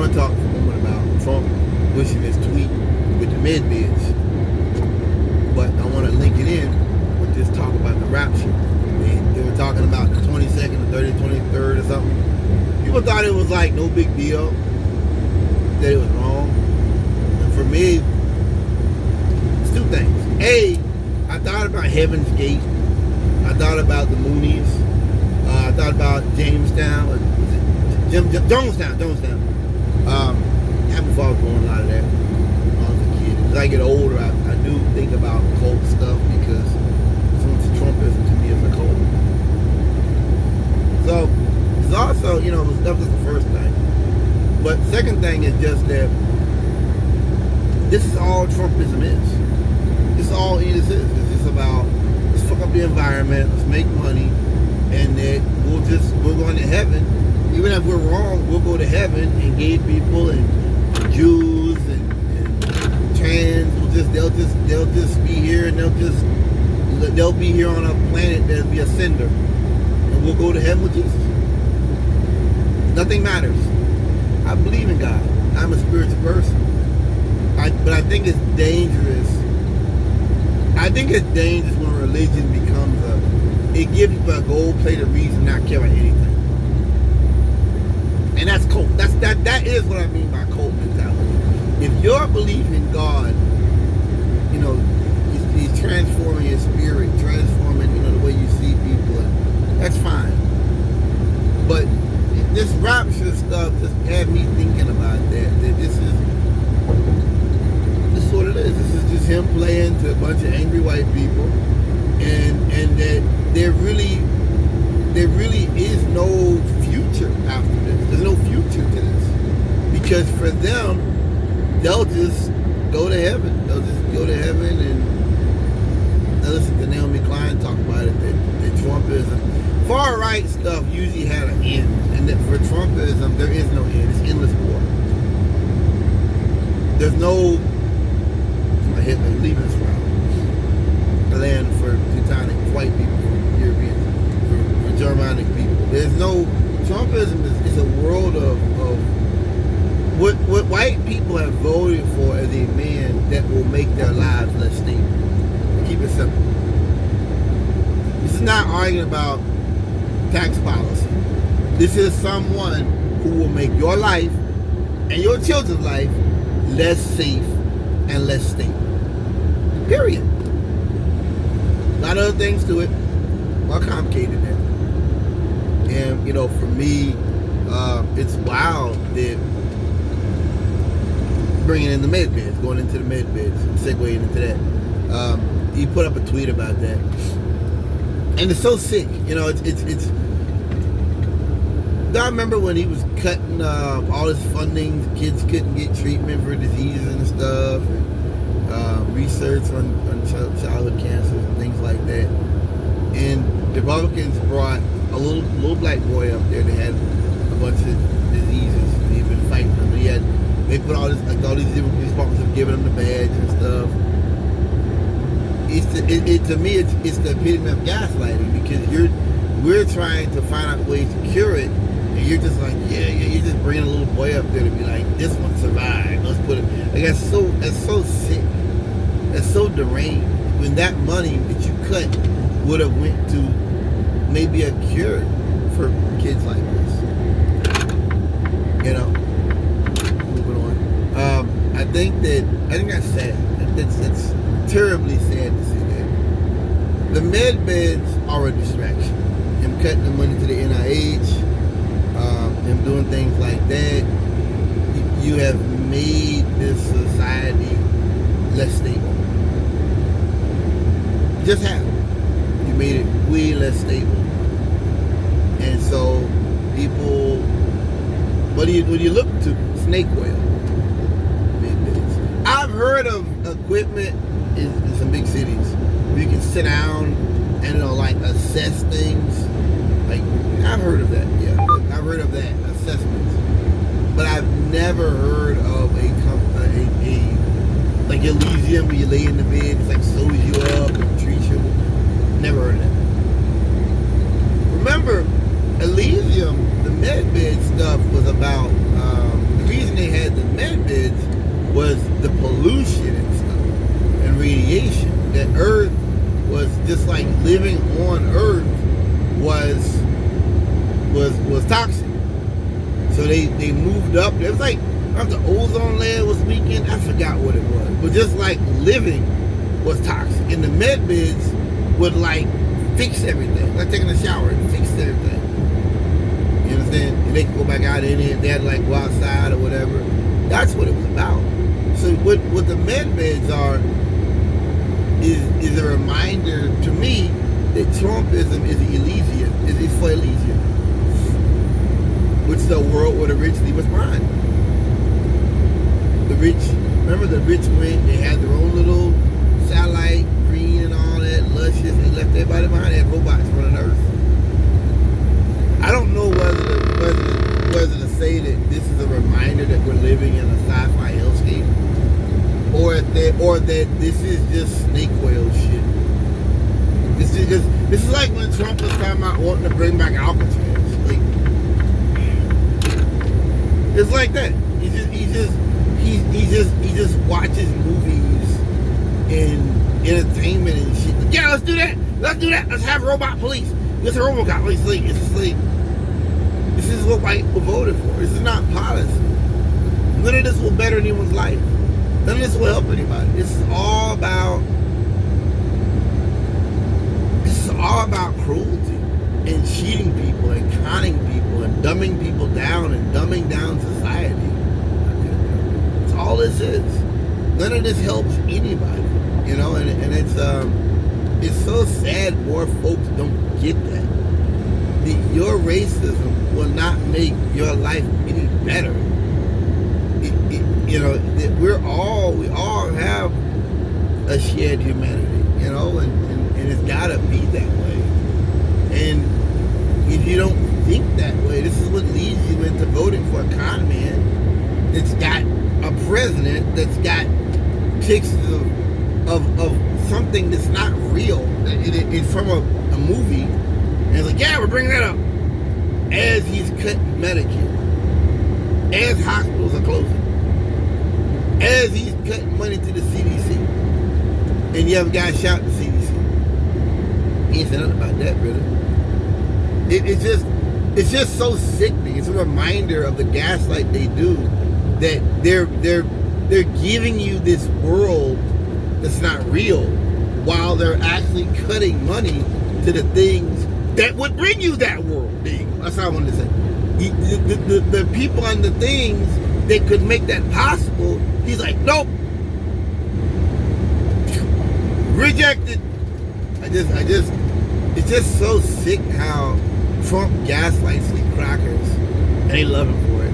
want to talk for a moment about Trump pushing his tweet with the medbeds. But I want to link it in with this talk about the rapture. They were talking about the 22nd, the 30th, 23rd or something. People thought it was like no big deal, that it was wrong. And for me, it's two things. A, I thought about Heaven's Gate. I thought about the Moonies. I thought about Jamestown. Jonestown. Before I was doing a lot of that when I was a kid. As I get older, I do think about cult stuff because so much Trumpism to me is a cult. So it's also, that was the first thing. But second thing is just that this is all Trumpism is. This is all it is. It's just about let's fuck up the environment, let's make money, and that we're going to heaven. Even if we're wrong, we'll go to heaven, and gay people and Jews and trans they'll just be here, and they'll be here on a planet that'll be a cinder, and we'll go to heaven with Jesus. Nothing matters. I believe in God. I'm a spiritual person. But I think it's dangerous. I think it's dangerous when religion becomes it gives people a gold-plated reason not to care about anything. And that's cult. That is what I mean by cult mentality. If your belief in God, he's transforming your spirit, transforming, the way you see people, that's fine. But this rapture stuff just had me thinking about that this is what it is. This is just him playing to a bunch of angry white people, and that there really is no future after this. There's no future to this. Because for them, they'll just go to heaven. They'll just go to heaven, and I listen to Naomi Klein talk about it, that Trumpism, far right stuff usually had an end. And that for Trumpism, there is no end. It's endless war. There's no Hitler leaving this round. The land for Teutonic white people, for Europeans, for Germanic people. There's no Trumpism is a world of what white people have voted for as a man that will make their lives less stable. Keep it simple. This is not arguing about tax policy. This is someone who will make your life and your children's life less safe and less stable. Period. A lot of other things to it. More complicated than that. And, for me, it's wild that bringing in the medbeds, going into the medbeds, segueing into that. He put up a tweet about that. And it's so sick. It's I remember when he was cutting all his funding, kids couldn't get treatment for diseases and stuff, and research on childhood cancers and things like that. And the Republicans brought a little black boy up there that had a bunch of diseases, and he'd been fighting them. They put all these different police departments have given him the badge and stuff. To me, it's the epitome of gaslighting, because we're trying to find out ways to cure it. And you're just like, you're just bringing a little boy up there to be like, this one survived. Let's put it. Like, that's so sick. That's so deranged. When that money that you cut would have went to maybe a cure for kids like this. Moving on. I think that's sad. That's terribly sad to see that. The med beds are a distraction. Him cutting the money to the NIH. Him doing things like that, you have made this society less stable. Just have. You made it way less stable. And so people, what do you look to? Snake oil. I've heard of equipment in some big cities where you can sit down and assess things. Like, I've heard of that, yeah. I've heard of that, assessments. But I've never heard of like Elysium, where you lay in the bed, it's like sews you up and treats you. Never heard of that. Remember, Elysium, the med bed stuff was about, the reason they moved up. It was like the ozone layer was weakened. I forgot what it was, but just like living was toxic, and the med beds would like fix everything, like taking a shower and fix everything. You understand? And they could go back out in it. They had to like go outside or whatever. That's what it was about. So what the med beds are is a reminder to me that Trumpism is Elysium, is for Elysium, which is the world where the rich leave us behind. The rich, remember the rich went, they had their own little satellite, green and all that, luscious, they left everybody behind, they had robots running Earth. I don't know whether to say that this is a reminder that we're living in a sci-fi hellscape, or that this is just snake oil shit. This is like when Trump was talking about wanting to bring back Alcatraz. Like, it's like that. He just watches movies and entertainment and shit. Like, yeah, let's do that. Let's have robot police. Let's have RoboCop police. It's just like, this is what white people voted for. This is not policy. None of this will better anyone's life. None of this will help anybody. This is all about cruelty and cheating people and conning people and dumbing people down and dumbing down society. That's all this is. None of this helps anybody, you know. And it's so sad more folks don't get that. Your racism will not make your life any better. You know, we all have a shared humanity, you know, and it's gotta be that way. And if you don't think that way, this is what leads you into voting for a con man that's got a president that's got pictures of something that's not real. It's from a movie, and it's like, yeah, we're bringing that up. As he's cutting Medicare, as hospitals are closing, as he's cutting money to the CDC, and you have a guy shouting at the CDC. He ain't said nothing about that, really. It's just so sickening. It's a reminder of the gaslight they do, that they're giving you this world that's not real, while they're actually cutting money to the things that would bring you that world. That's how I wanted to say. The people and the things that could make that possible, he's like, nope, rejected. It's just so sick how Trump gaslights these crackers, and they love him for it.